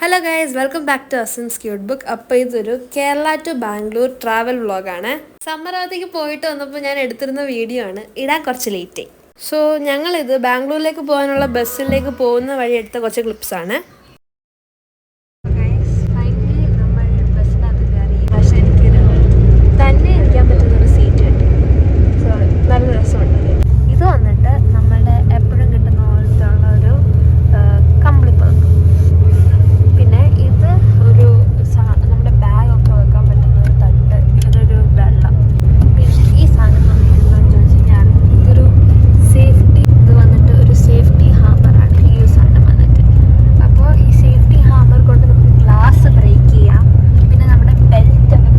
Hello guys, welcome back to Asin's cute book. അപ്പോൾ ഇതൊരു Kerala to Bangalore travel വ്ളോഗാണ്. സമ്മർ അവധിക്ക് പോയിട്ട് വന്നപ്പോൾ ഞാൻ എടുത്തിരുന്ന വീഡിയോ ആണ്. ഇടാൻ കുറച്ച് ലേറ്റായി. സോ ഞങ്ങളിത് ബാംഗ്ലൂരിലേക്ക് പോകാനുള്ള ബസ്സിലേക്ക് പോകുന്ന വഴി എടുത്ത കുറച്ച് ക്ലിപ്സാണ്. തന്നെ ഇരിക്കാൻ പറ്റുന്നൊരു സീറ്റ് കിട്ടി. സോ നല്ല രസമുണ്ട്. ഇത് വന്നിട്ട് നമ്മളുടെ എപ്പോഴും കിട്ടുന്ന പോലത്തെ ഉള്ള ഒരു കമ്പിളിപ്പുതപ്പ്. പിന്നെ ഇത് ഒരു നമ്മുടെ ബാഗൊക്കെ വെക്കാൻ പറ്റുന്ന ഒരു തട്ട്, ഇതൊരു വെള്ളം. പിന്നെ ഈ സാധനം എന്താണെന്ന് ചോദിച്ചു കഴിഞ്ഞാൽ ഇതൊരു സേഫ്റ്റി, ഇത് വന്നിട്ട് ഒരു സേഫ്റ്റി ഹാമറാണ് ഈ സാധനം വന്നിട്ട്. അപ്പോൾ ഈ സേഫ്റ്റി ഹാമർ കൊണ്ട് നമുക്ക് ഗ്ലാസ് ബ്രേക്ക് ചെയ്യാം. പിന്നെ നമ്മുടെ ബെൽറ്റൊക്കെ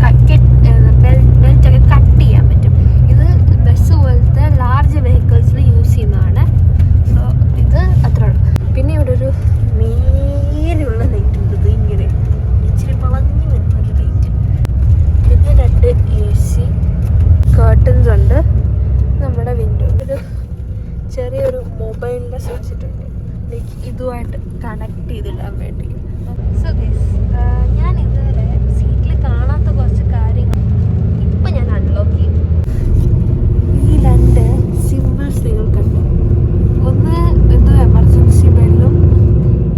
കട്ട് ചെയ്യാൻ പറ്റും. ഇത് ബസ് പോലത്തെ ലാർജ് വെഹിക്കിൾസിൽ യൂസ് ചെയ്യുന്നതാണ്. സോ ഇത് അത്ര. പിന്നെ ഇവിടെ ഒരു നേരെയുള്ള ലൈറ്റ് ഉണ്ട്, ഇത് ഇങ്ങനെ ഇച്ചിരി വളഞ്ഞു വരുന്നൊരു ലൈറ്റ്. പിന്നെ 2 AC കർട്ടൻസ് ഉണ്ട്. നമ്മുടെ വിൻഡോ ഒരു ചെറിയൊരു മൊബൈലിൻ്റെ സ്വിച്ചിട്ടുണ്ട്, ലൈക്ക് ഇതുമായിട്ട് കണക്ട് ചെയ്തിടാൻ വേണ്ടി. സോ ഞാൻ ഇതുവരെ സീറ്റിൽ കാണാത്ത കുറച്ച് കാര്യങ്ങൾ ഇപ്പം ഞാൻ അൺലോക്ക് ചെയ്യും. ഈ 2 സിമ്പിൾസ് നിങ്ങൾ കണ്ടു. ഒന്ന് എന്തോ എമർജൻസി ബെല്ലും,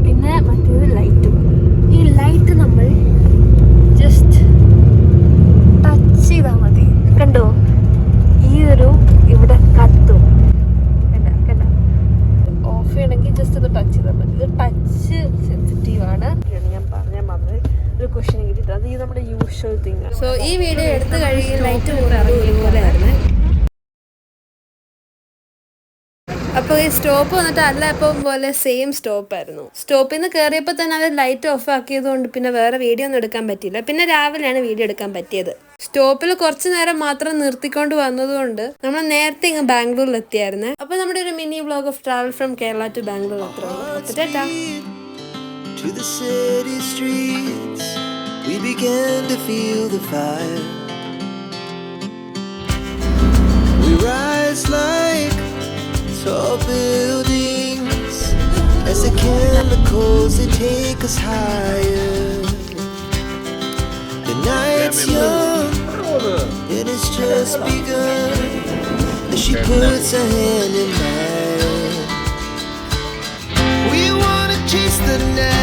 പിന്നെ മറ്റേത് ലൈറ്റും. ഈ ലൈറ്റ് നമ്മൾ ജസ്റ്റ് ടച്ച് ചെയ്താൽ മതി. കണ്ടോ, ഈ ഒരു ഇവിടെ കത്തും. കണ്ട ഓഫ് ചെയ്യണമെങ്കിൽ ജസ്റ്റ് ഇത് ടച്ച് ചെയ്താൽ മതി. ഇത് ടച്ച് സെൻസിറ്റീവാണ്. ഞാൻ പറഞ്ഞാൽ മതി ഒരു ക്വസ്റ്റ്യൻ കിട്ടിയിട്ട് അത് ഈ നമ്മുടെ യൂഷ്വൽ തിങ്. സോ ഈ വീഡിയോ എടുത്ത് കഴിയും ലൈറ്റ് ഇതുപോലെ ആയിരുന്നു. അപ്പോൾ ഈ സ്റ്റോപ്പ് വന്നിട്ട് അല്ല എപ്പം പോലെ സെയിം സ്റ്റോപ്പായിരുന്നു. സ്റ്റോപ്പിൽ നിന്ന് കയറിയപ്പോൾ തന്നെ അവർ ലൈറ്റ് ഓഫ് ആക്കിയത് കൊണ്ട് പിന്നെ വേറെ വീഡിയോ ഒന്നും എടുക്കാൻ പറ്റിയില്ല. പിന്നെ രാവിലെയാണ് വീഡിയോ എടുക്കാൻ പറ്റിയത്. സ്റ്റോപ്പിൽ കുറച്ച് നേരം മാത്രം നിർത്തിക്കൊണ്ട് വന്നതുകൊണ്ട് നമ്മൾ നേരത്തെ ഇങ്ങ് ബാംഗ്ലൂരിൽ എത്തിയായിരുന്നു. അപ്പോൾ നമ്മുടെ ഒരു mini vlog of travel from Kerala to Bangalore അത്ര. To the city streets, we began to feel the fire. We rise like tall buildings as the chemicals they take us higher. The night's young and it's just begun as she puts her hand in mine. We wanna chase the night.